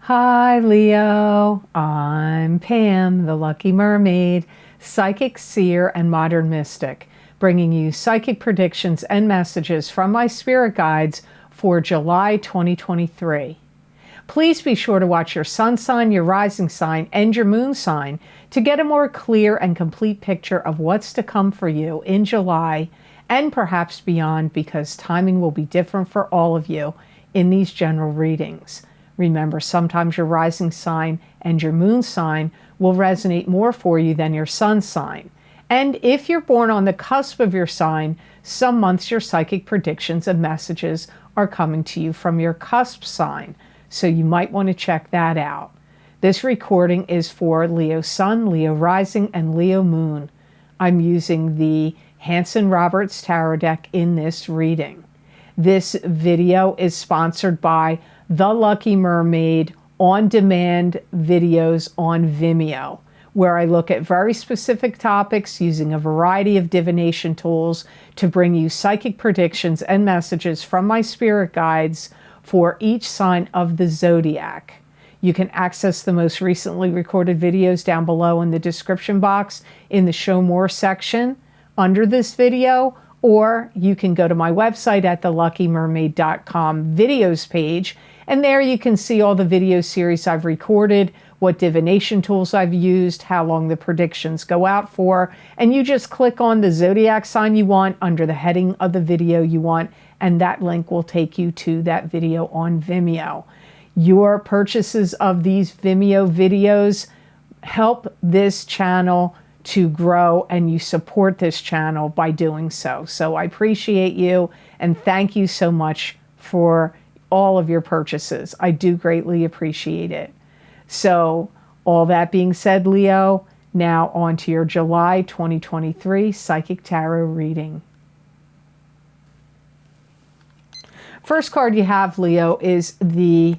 Hi Leo, I'm Pam, the Lucky Mermaid, psychic seer and modern mystic, bringing you psychic predictions and messages from my spirit guides for July 2023. Please be sure to watch your sun sign, your rising sign, and your moon sign to get a more clear and complete picture of what's to come for you in July and perhaps beyond, because timing will be different for all of you in these general readings. Remember, sometimes your rising sign and your moon sign will resonate more for you than your sun sign. And if you're born on the cusp of your sign, some months your psychic predictions and messages are coming to you from your cusp sign. So you might want to check that out. This recording is for Leo Sun, Leo Rising, and Leo Moon. I'm using the Hanson-Roberts Tarot deck in this reading. This video is sponsored by The Lucky Mermaid on-demand videos on Vimeo, where I look at very specific topics using a variety of divination tools to bring you psychic predictions and messages from my spirit guides for each sign of the zodiac. You can access the most recently recorded videos down below in the description box in the Show More section under this video, or you can go to my website at theluckymermaid.com videos page, and there you can see all the video series I've recorded, what divination tools I've used, how long the predictions go out for, and you just click on the zodiac sign you want under the heading of the video you want, and that link will take you to that video on Vimeo. Your purchases of these Vimeo videos help this channel to grow, and you support this channel by doing so. So I appreciate you, and thank you so much for all of your purchases. I do greatly appreciate it. So all that being said, Leo, now on to your July 2023 Psychic Tarot reading. First card you have, Leo, is the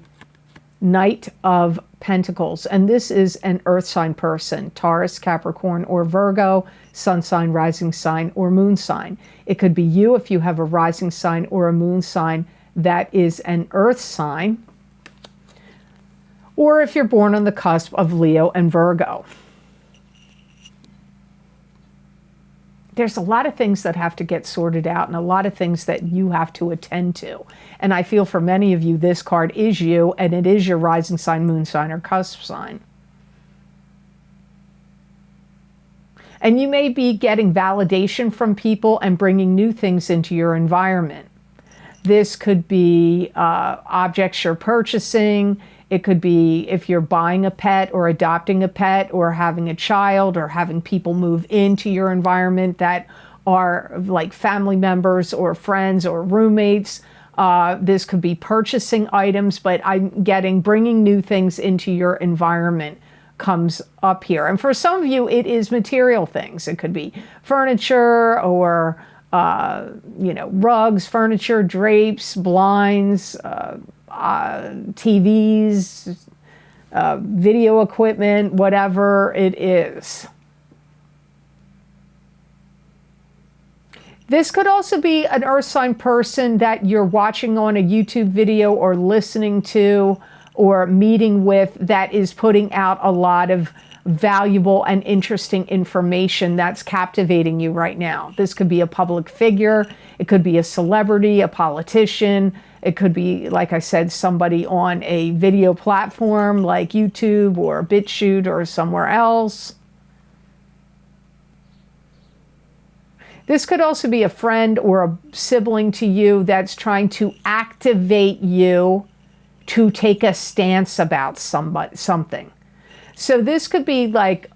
Knight of Pentacles, and this is an earth sign person, Taurus, Capricorn, or Virgo, sun sign, rising sign, or moon sign. It could be you if you have a rising sign or a moon sign that is an earth sign, or if you're born on the cusp of Leo and Virgo. There's a lot of things that have to get sorted out and a lot of things that you have to attend to. And I feel for many of you, this card is you, and it is your rising sign, moon sign, or cusp sign. And you may be getting validation from people and bringing new things into your environment. This could be objects you're purchasing. It could be if you're buying a pet or adopting a pet or having a child or having people move into your environment that are like family members or friends or roommates. This could be purchasing items, but I'm getting bringing new things into your environment comes up here. And for some of you, it is material things. It could be furniture or rugs, furniture, drapes, blinds, TVs, video equipment, whatever it is. This could also be an earth sign person that you're watching on a YouTube video or listening to or meeting with that is putting out a lot of valuable and interesting information that's captivating you right now. This could be a public figure. It could be a celebrity, a politician. It could be, like I said, somebody on a video platform like YouTube or BitChute or somewhere else. This could also be a friend or a sibling to you that's trying to activate you to take a stance about something. So this could be like,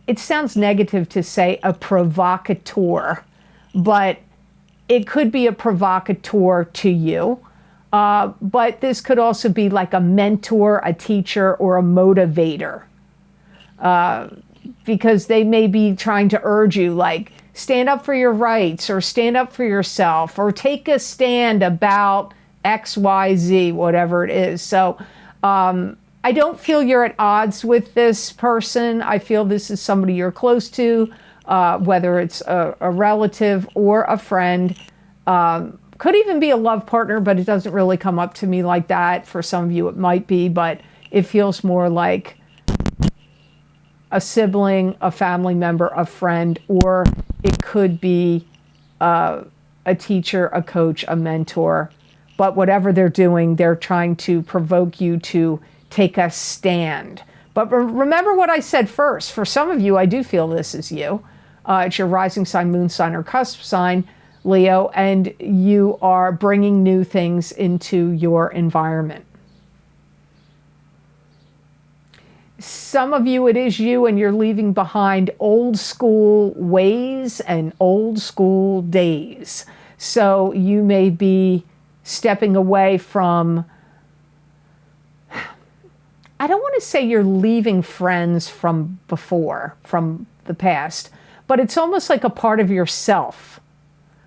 it sounds negative to say a provocateur, but it could be a provocateur to you. But this could also be like a mentor, a teacher, or a motivator. Because they may be trying to urge you, like, stand up for your rights, or stand up for yourself, or take a stand about X, Y, Z, whatever it is. So I don't feel you're at odds with this person. I feel this is somebody you're close to, whether it's a relative or a friend. Could even be a love partner, but it doesn't really come up to me like that. For some of you it might be, but it feels more like a sibling, a family member, a friend, or it could be a teacher, a coach, a mentor. But whatever they're doing, they're trying to provoke you to take a stand. But remember what I said first. For some of you, I do feel this is you. It's your rising sign, moon sign, or cusp sign, Leo, and you are bringing new things into your environment. Some of you, it is you, and you're leaving behind old school ways and old school days. So you may be stepping away from, I don't want to say you're leaving friends from before, from the past, but it's almost like a part of yourself.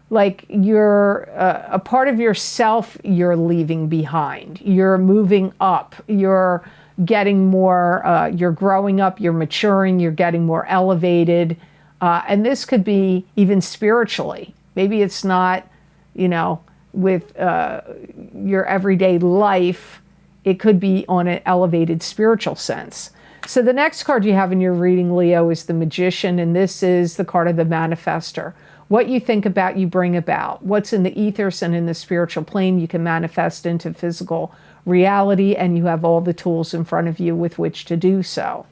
Like you're a part of yourself you're leaving behind. You're moving up. You're getting more, you're growing up, you're maturing, you're getting more elevated. And this could be even spiritually. Maybe it's not, you know, with your everyday life. It could be on an elevated spiritual sense. So the next card you have in your reading, Leo, is the Magician, and this is the card of the manifester. What you think about, you bring about. What's in the ethers and in the spiritual plane, you can manifest into physical reality, and you have all the tools in front of you with which to do so.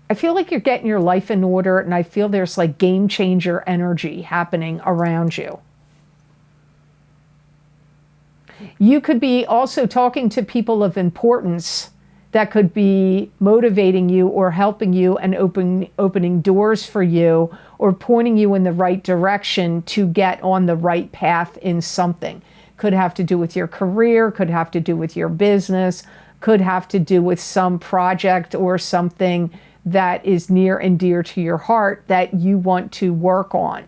I feel like you're getting your life in order, and I feel there's like game changer energy happening around you. You could be also talking to people of importance that could be motivating you or helping you and opening doors for you or pointing you in the right direction to get on the right path in something. Could have to do with your career, could have to do with your business, could have to do with some project or something that is near and dear to your heart that you want to work on.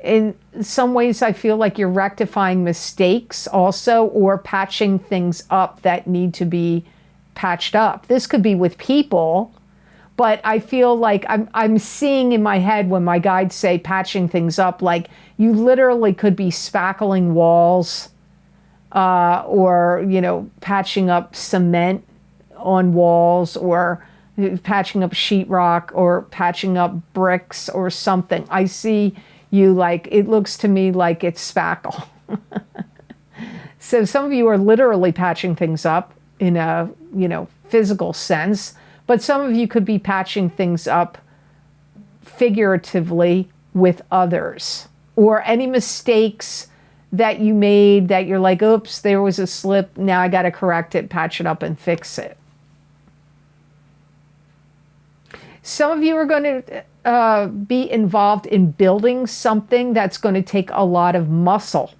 In some ways, I feel like you're rectifying mistakes also, or patching things up that need to be patched up. This could be with people, but I feel like I'm seeing in my head when my guides say patching things up, like you literally could be spackling walls or, you know, patching up cement on walls, or patching up sheetrock, or patching up bricks or something. I see you like, it looks to me like it's spackle. So some of you are literally patching things up in a, you know, physical sense, but some of you could be patching things up figuratively with others, or any mistakes that you made that you're like, oops, there was a slip, now I got to correct it, patch it up and fix it. Some of you are going to be involved in building something that's going to take a lot of muscle.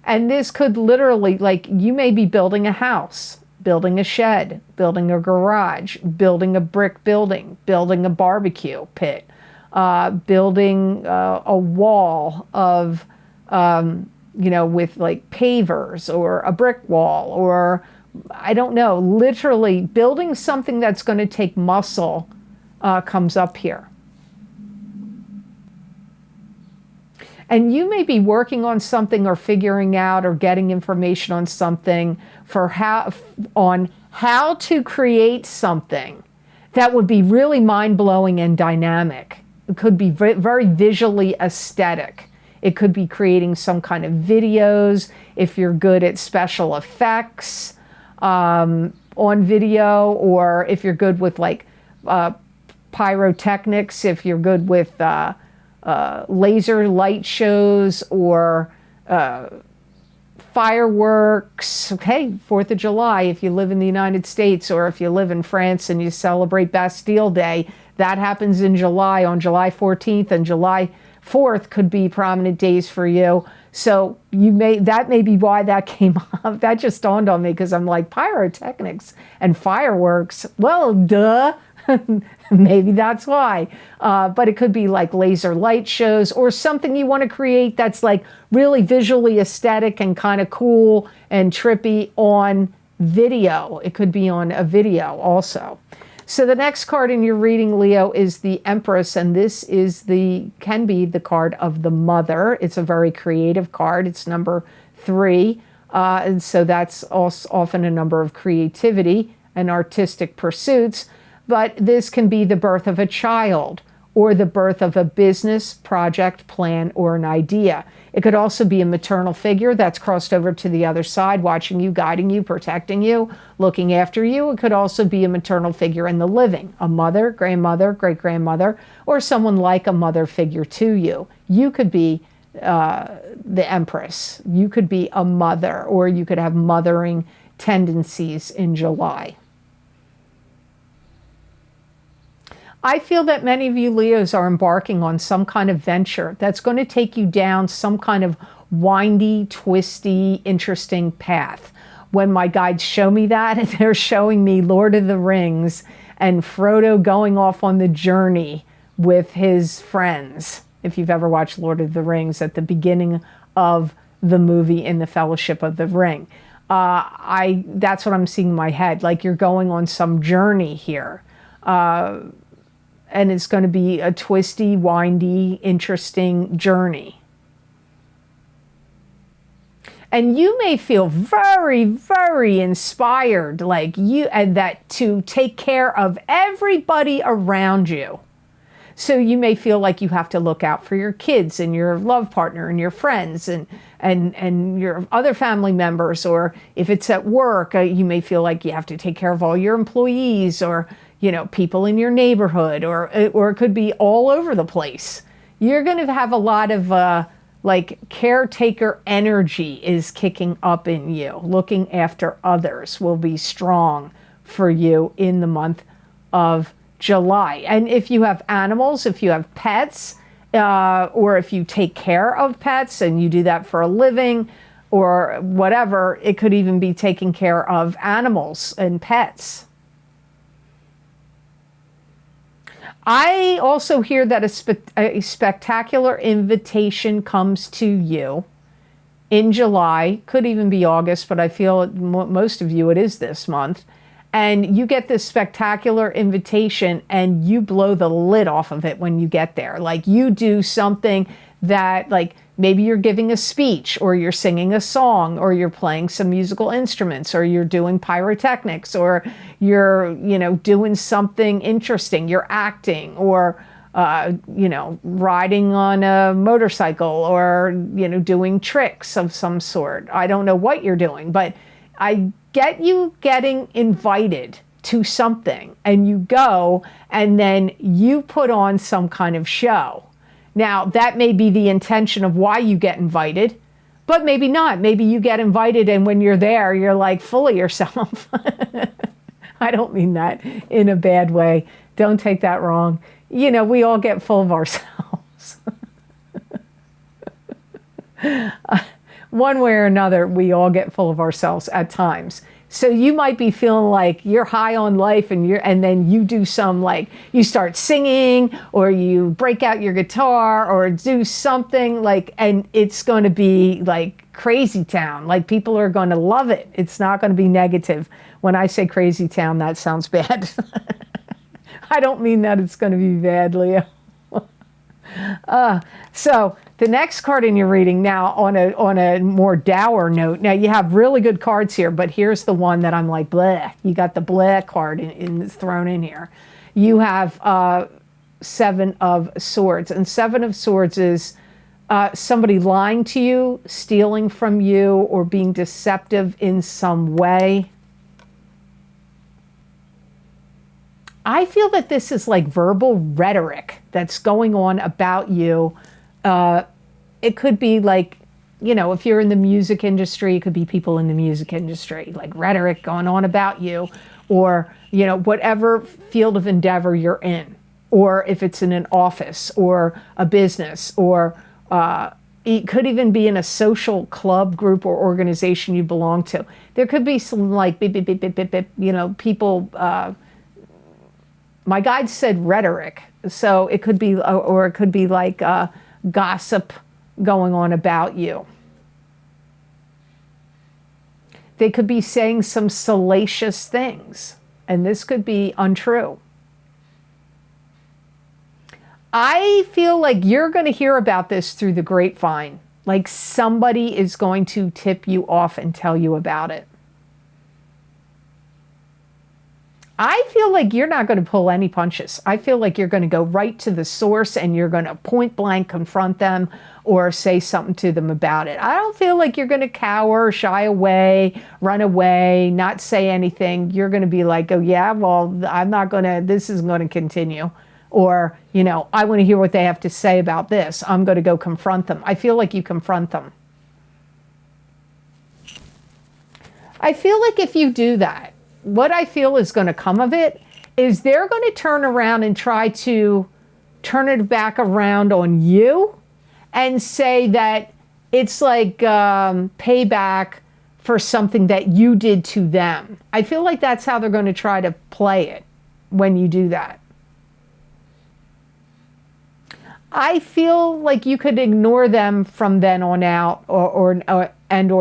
And this could literally, like, you may be building a house, building a shed, building a garage, building a brick building, building a barbecue pit, building a wall of, you know, with like pavers, or a brick wall, or I don't know, literally building something that's going to take muscle comes up here. And you may be working on something or figuring out or getting information on something for how to create something that would be really mind-blowing and dynamic. It could be very visually aesthetic. It could be creating some kind of videos, if you're good at special effects on video, or if you're good with like pyrotechnics, if you're good with laser light shows, or fireworks. Okay, 4th of July, if you live in the United States, or if you live in France and you celebrate Bastille Day, that happens in July, on July 14th, and July 4th could be prominent days for you. So that may be why that came up. That just dawned on me, because I'm like, pyrotechnics and fireworks, well, duh. Maybe that's why. But it could be like laser light shows, or something you want to create that's like really visually aesthetic and kind of cool and trippy on video. It could be on a video also. So the next card in your reading, Leo, is the Empress, and this is can be the card of the mother. It's a very creative card. It's number 3, and so that's also often a number of creativity and artistic pursuits. But this can be the birth of a child or the birth of a business, project, plan, or an idea. It could also be a maternal figure that's crossed over to the other side, watching you, guiding you, protecting you, looking after you. It could also be a maternal figure in the living, a mother, grandmother, great-grandmother, or someone like a mother figure to you. You could be the Empress. You could be a mother, or you could have mothering tendencies in July. I feel that many of you Leos are embarking on some kind of venture that's going to take you down some kind of windy, twisty, interesting path. When my guides show me that, they're showing me Lord of the Rings and Frodo going off on the journey with his friends. If you've ever watched Lord of the Rings, at the beginning of the movie in the Fellowship of the Ring. That's what I'm seeing in my head, like you're going on some journey here. And it's going to be a twisty, windy, interesting journey. And you may feel very, very inspired, like you, and that to take care of everybody around you. So you may feel like you have to look out for your kids and your love partner and your friends and your other family members, or if it's at work, you may feel like you have to take care of all your employees, or people in your neighborhood, or it could be all over the place. You're going to have a lot of like caretaker energy is kicking up in you. Looking after others will be strong for you in the month of July. And if you have animals, if you have pets, or if you take care of pets and you do that for a living or whatever, it could even be taking care of animals and pets. I also hear that a spectacular invitation comes to you in July, could even be August, but I feel most of you it is this month. And you get this spectacular invitation and you blow the lid off of it when you get there. Like you do something that, like, maybe you're giving a speech, or you're singing a song, or you're playing some musical instruments, or you're doing pyrotechnics, or you're, doing something interesting. You're acting, or, riding on a motorcycle, or, doing tricks of some sort. I don't know what you're doing, but I get you getting invited to something, and you go, and then you put on some kind of show. Now, that may be the intention of why you get invited, but maybe not. Maybe you get invited and when you're there, you're like full of yourself. I don't mean that in a bad way. Don't take that wrong. We all get full of ourselves. One way or another, we all get full of ourselves at times. So you might be feeling like you're high on life, and then you do some, like, you start singing, or you break out your guitar, or do something like, and it's going to be like crazy town. Like, people are going to love it. It's not going to be negative. When I say crazy town, that sounds bad. I don't mean that it's going to be bad, Leo. So the next card in your reading now, on a more dour note. Now, you have really good cards here, but here's the one that I'm like, bleh. You got the bleh card thrown in here. You have 7 of Swords, and 7 of Swords is somebody lying to you, stealing from you, or being deceptive in some way. I feel that this is like verbal rhetoric that's going on about you. It could be like, if you're in the music industry, it could be people in the music industry, like rhetoric going on about you, or, whatever field of endeavor you're in, or if it's in an office or a business, or it could even be in a social club, group, or organization you belong to. There could be some like, beep, beep, beep, beep, beep, beep, people, my guide said rhetoric, so it could be, or it could be like gossip going on about you. They could be saying some salacious things. and this could be untrue. I feel like you're going to hear about this through the grapevine. Like somebody is going to tip you off and tell you about it. I feel like you're not going to pull any punches. I feel like you're going to go right to the source and you're going to point blank confront them or say something to them about it. I don't feel like you're going to cower, shy away, run away, not say anything. You're going to be like, oh yeah, well, I'm not going to, this isn't going to continue. Or, you know, I want to hear what they have to say about this. I'm going to go confront them. I feel like you confront them. I feel like if you do that, what I feel is going to come of it is they're going to turn around and try to turn it back around on you and say that it's like payback for something that you did to them. I feel like that's how they're going to try to play it when you do that. I feel like you could ignore them from then on out or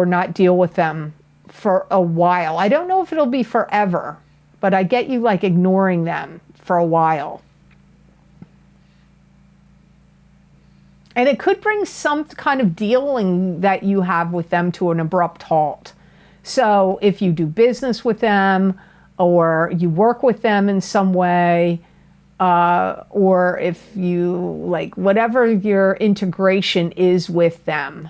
not deal with them for a while. I don't know if it'll be forever, but I get you like ignoring them for a while. And it could bring some kind of dealing that you have with them to an abrupt halt. So if you do business with them or you work with them in some way, or if you like whatever your integration is with them,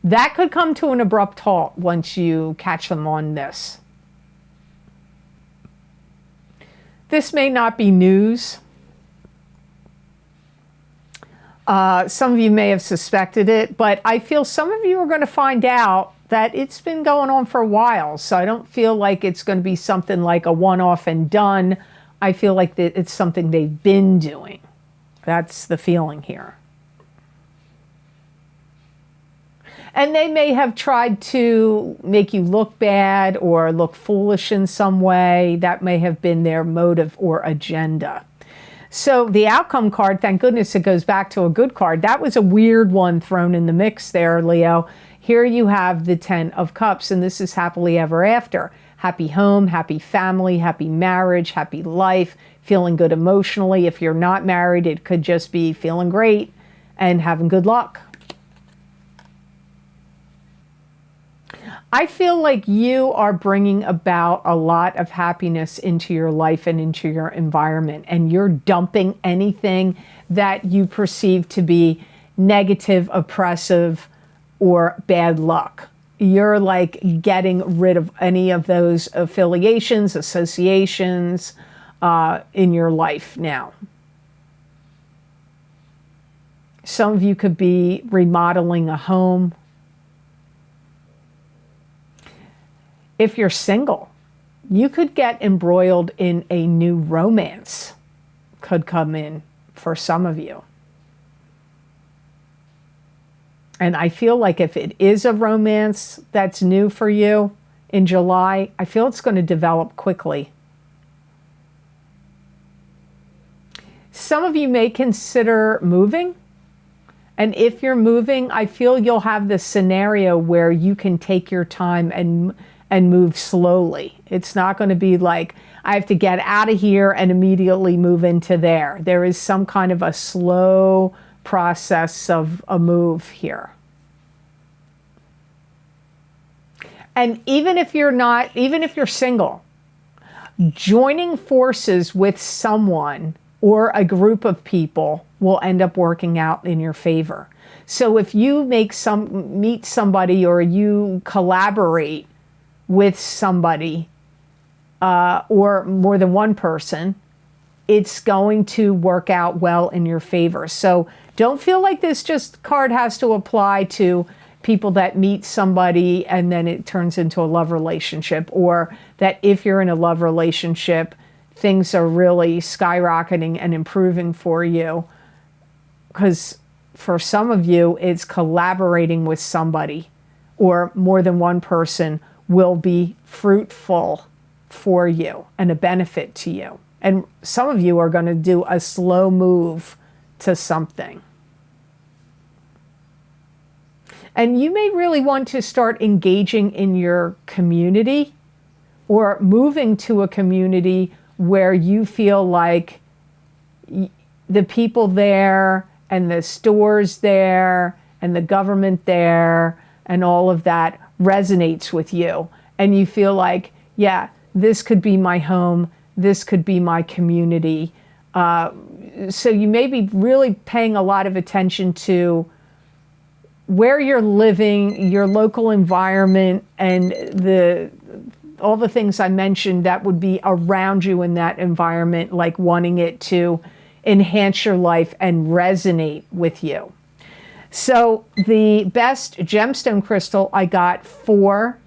that could come to an abrupt halt once you catch them on this. This may not be news. Some of you may have suspected it, but I feel some of you are going to find out that it's been going on for a while. So I don't feel like it's going to be something like a one-off and done. I feel like that it's something they've been doing. That's the feeling here. And they may have tried to make you look bad or look foolish in some way. That may have been their motive or agenda. So the outcome card, thank goodness it goes back to a good card. That was a weird one thrown in the mix there, Leo. Here you have the 10 of Cups, and this is happily ever after. Happy home, happy family, happy marriage, happy life, feeling good emotionally. If you're not married, it could just be feeling great and having good luck. I feel like you are bringing about a lot of happiness into your life and into your environment, and you're dumping anything that you perceive to be negative, oppressive, or bad luck. You're like getting rid of any of those affiliations, associations in your life now. Some of you could be remodeling a home. If you're single, you could get embroiled in a new romance, could come in for some of you. And I feel like if it is a romance that's new for you in July, I feel it's going to develop quickly. Some of you may consider moving. And if you're moving, I feel you'll have this scenario where you can take your time and move slowly. It's not going to be like, I have to get out of here and immediately move into there. There is some kind of a slow process of a move here. And even if you're single, joining forces with someone or a group of people will end up working out in your favor. So if you meet somebody or you collaborate with somebody or more than one person, it's going to work out well in your favor. So don't feel like this card has to apply to people that meet somebody and then it turns into a love relationship, or that if you're in a love relationship, things are really skyrocketing and improving for you. Because for some of you, it's collaborating with somebody or more than one person will be fruitful for you and a benefit to you. And some of you are going to do a slow move to something. And you may really want to start engaging in your community or moving to a community where you feel like the people there and the stores there and the government there and all of that resonates with you. And you feel like, yeah, this could be my home, this could be my community. So you may be really paying a lot of attention to where you're living, your local environment, and all the things I mentioned that would be around you in that environment, like wanting it to enhance your life and resonate with you. So the best gemstone crystal I got for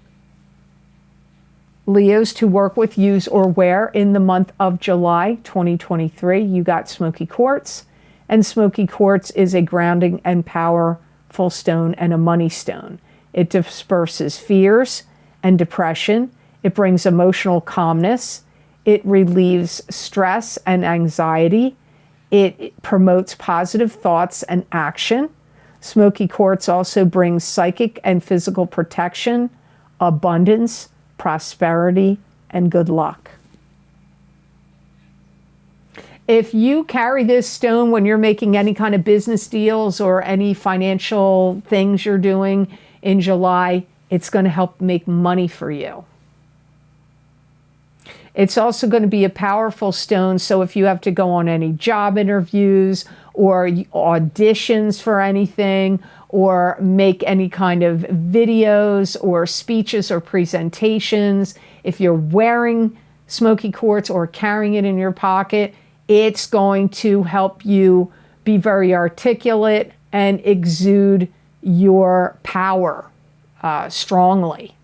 Leos to work with, use, or wear in the month of July 2023, you got smoky quartz. And smoky quartz is a grounding and powerful stone and a money stone. It disperses fears and depression. It brings emotional calmness. It relieves stress and anxiety. It promotes positive thoughts and action. Smoky quartz also brings psychic and physical protection, abundance, prosperity, and good luck. If you carry this stone when you're making any kind of business deals or any financial things you're doing in July, it's going to help make money for you. It's also going to be a powerful stone, so if you have to go on any job interviews or auditions for anything, or make any kind of videos or speeches or presentations, if you're wearing smoky quartz or carrying it in your pocket, it's going to help you be very articulate and exude your power strongly.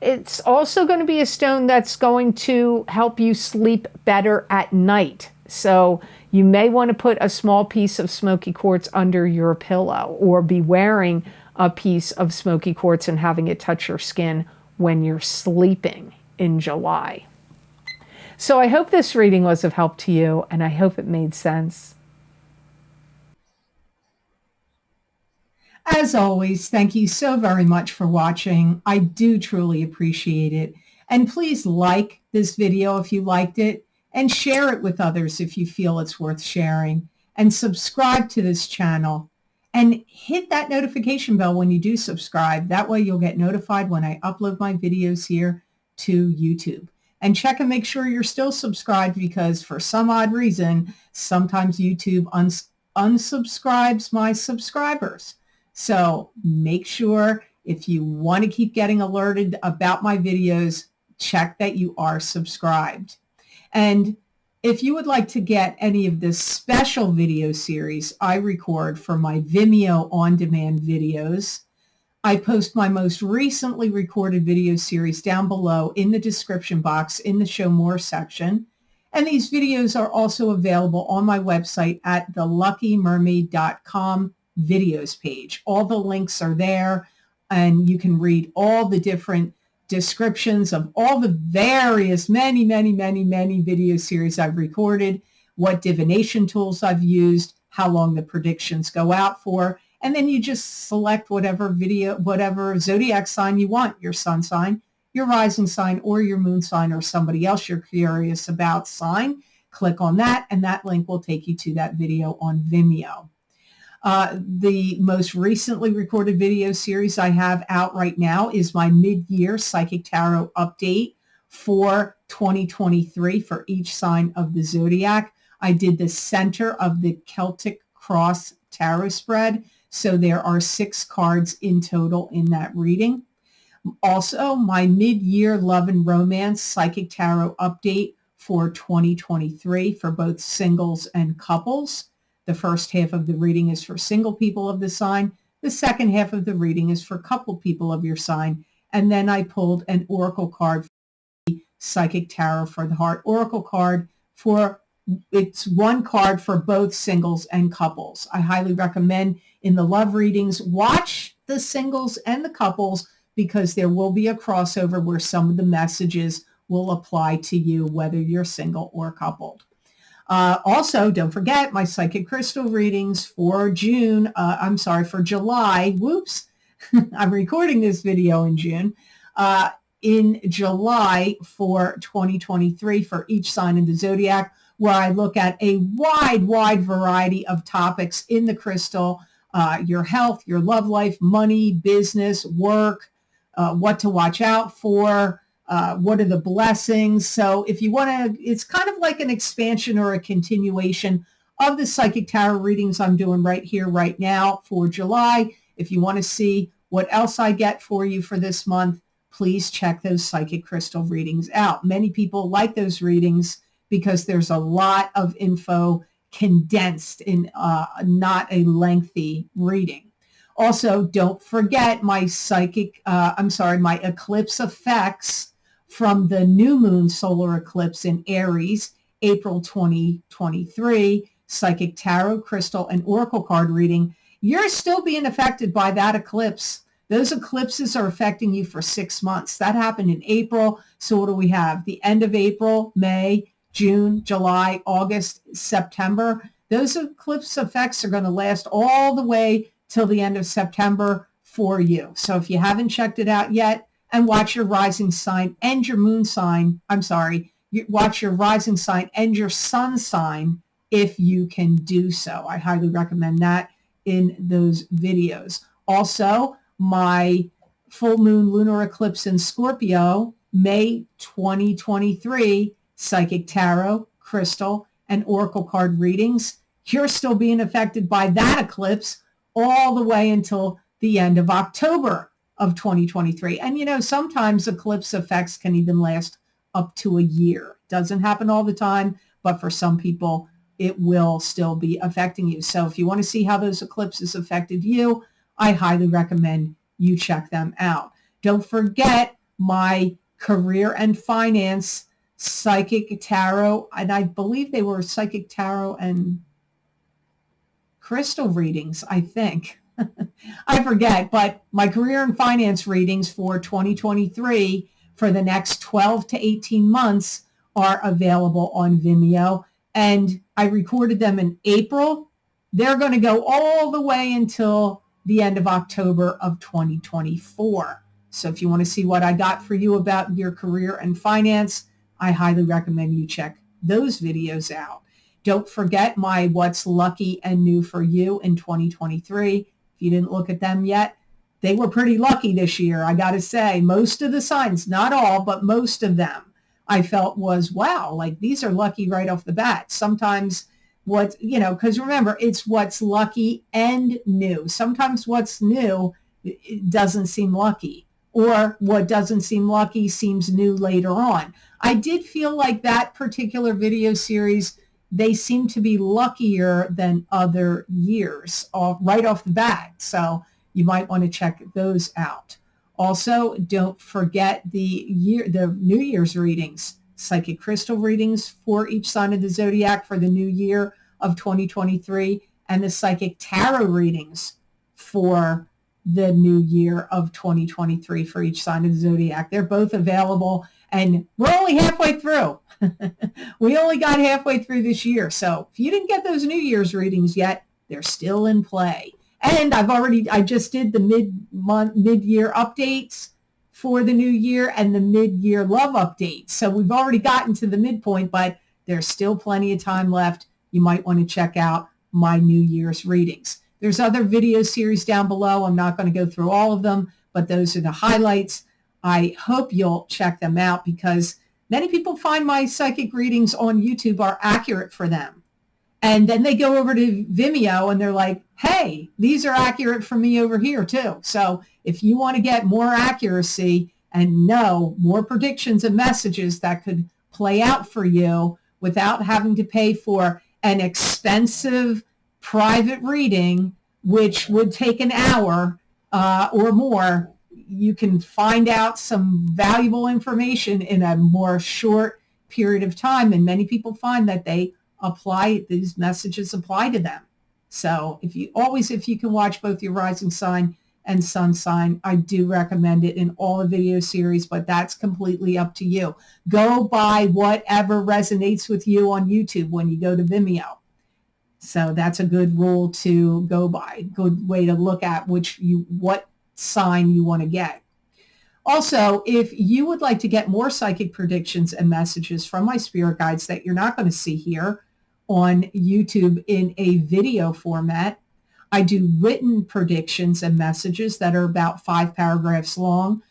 It's also going to be a stone that's going to help you sleep better at night. So you may want to put a small piece of smoky quartz under your pillow, or be wearing a piece of smoky quartz and having it touch your skin when you're sleeping in July. So I hope this reading was of help to you, and I hope it made sense. As always, thank you so very much for watching. I do truly appreciate it. And please like this video if you liked it, and share it with others if you feel it's worth sharing. And subscribe to this channel. And hit that notification bell when you do subscribe. That way you'll get notified when I upload my videos here to YouTube. And check and make sure you're still subscribed, because for some odd reason, sometimes YouTube unsubscribes my subscribers. So make sure, if you want to keep getting alerted about my videos, check that you are subscribed. And if you would like to get any of this special video series I record for my Vimeo on-demand videos, I post my most recently recorded video series down below in the description box in the Show More section. And these videos are also available on my website at theluckymermaid.com videos page. All the links are there, and you can read all the different descriptions of all the various many video series I've recorded, what divination tools I've used, how long the predictions go out for, and then you just select whatever zodiac sign you want, your sun sign, your rising sign, or your moon sign, or somebody else you're curious about sign. Click on that, and that link will take you to that video on Vimeo. The most recently recorded video series I have out right now is my mid-year Psychic Tarot update for 2023 for each sign of the zodiac. I did the center of the Celtic Cross Tarot spread, so there are 6 cards in total in that reading. Also, my mid-year Love and Romance Psychic Tarot update for 2023 for both singles and couples. The first half of the reading is for single people of the sign. The second half of the reading is for couple people of your sign. And then I pulled an oracle card for the Psychic Tarot for the Heart oracle card. It's one card for both singles and couples. I highly recommend in the love readings, watch the singles and the couples, because there will be a crossover where some of the messages will apply to you, whether you're single or coupled. Also, don't forget my psychic crystal readings for July. Whoops. I'm recording this video in June. in July for 2023 for each sign in the zodiac, where I look at a wide variety of topics in the crystal, your health, your love life, money, business, work, what to watch out for, what are the blessings. So if you want to, it's kind of like an expansion or a continuation of the Psychic Tarot readings I'm doing right here, right now for July. If you want to see what else I get for you for this month, please check those psychic crystal readings out. Many people like those readings because there's a lot of info condensed in not a lengthy reading. Also, don't forget my my eclipse effects from the new moon solar eclipse in Aries, April 2023, psychic tarot, crystal, and oracle card reading. You're still being affected by that eclipse. Those eclipses are affecting you for 6 months. That happened in April. So what do we have? The end of April, May, June, July, August, September. Those eclipse effects are going to last all the way till the end of September for you. So if you haven't checked it out yet, and watch your rising sign and your moon sign, watch your rising sign and your sun sign if you can do so. I highly recommend that in those videos. Also, my full moon lunar eclipse in Scorpio, May 2023, psychic tarot, crystal, and oracle card readings. You're still being affected by that eclipse all the way until the end of October of 2023. And sometimes eclipse effects can even last up to a year. Doesn't happen all the time, but for some people, it will still be affecting you. So if you want to see how those eclipses affected you, I highly recommend you check them out. Don't forget my career and finance psychic tarot, and I believe they were psychic tarot and crystal readings, I think. I forget, but my career and finance readings for 2023 for the next 12 to 18 months are available on Vimeo. And I recorded them in April. They're going to go all the way until the end of October of 2024. So if you want to see what I got for you about your career and finance, I highly recommend you check those videos out. Don't forget my What's Lucky and New for You in 2023. If you didn't look at them yet, they were pretty lucky this year. I got to say, most of the signs, not all, but most of them, I felt was, wow, like these are lucky right off the bat. Sometimes because remember, it's what's lucky and new. Sometimes what's new it doesn't seem lucky, or what doesn't seem lucky seems new later on. I did feel like that particular video series, they seem to be luckier than other years right off the bat. So you might want to check those out. Also, don't forget the New Year's readings, psychic crystal readings for each sign of the zodiac for the new year of 2023, and the psychic tarot readings for the new year of 2023 for each sign of the zodiac. They're both available, and we're only halfway through. We only got halfway through this year. So if you didn't get those New Year's readings yet, they're still in play. And I just did the mid-year updates for the new year and the mid-year love updates. So we've already gotten to the midpoint, but there's still plenty of time left. You might want to check out my New Year's readings. There's other video series down below. I'm not going to go through all of them, but those are the highlights. I hope you'll check them out because many people find my psychic readings on YouTube are accurate for them. And then they go over to Vimeo and they're like, hey, these are accurate for me over here too. So if you want to get more accuracy and know more predictions and messages that could play out for you without having to pay for an expensive private reading, which would take an hour or more, you can find out some valuable information in a more short period of time. And many people find that these messages apply to them. So if you can watch both your rising sign and sun sign, I do recommend it in all the video series, but that's completely up to you. Go by whatever resonates with you on YouTube when you go to Vimeo. So that's a good rule to go by, good way to look at what sign you want to get. Also, if you would like to get more psychic predictions and messages from my spirit guides that you're not going to see here on YouTube in a video format, I do written predictions and messages that are about 5 paragraphs long.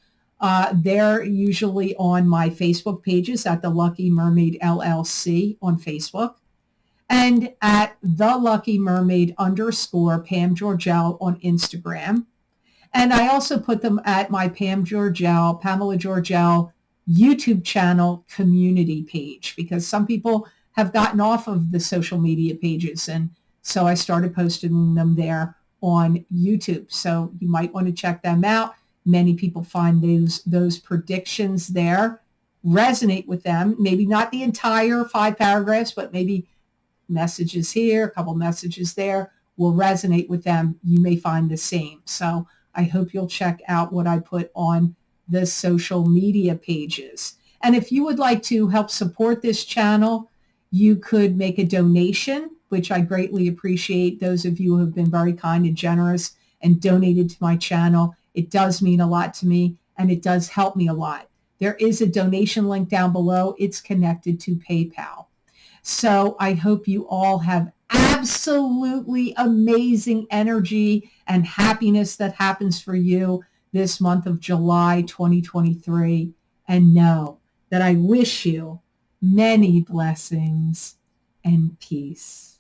They're usually on my Facebook pages at the Lucky Mermaid LLC on Facebook and at the Lucky Mermaid _ Pam Georgel on Instagram. And I also put them at my Pamela Georgel YouTube channel community page, because some people have gotten off of the social media pages. And so I started posting them there on YouTube. So you might want to check them out. Many people find those predictions there, resonate with them. Maybe not the entire 5 paragraphs, but maybe messages here, a couple messages there will resonate with them. You may find the same. So I hope you'll check out what I put on the social media pages. And if you would like to help support this channel, you could make a donation, which I greatly appreciate. Those of you who have been very kind and generous and donated to my channel. It does mean a lot to me, and it does help me a lot. There is a donation link down below. It's connected to PayPal. So I hope you all have absolutely amazing energy and happiness that happens for you this month of July 2023. And know that I wish you many blessings and peace.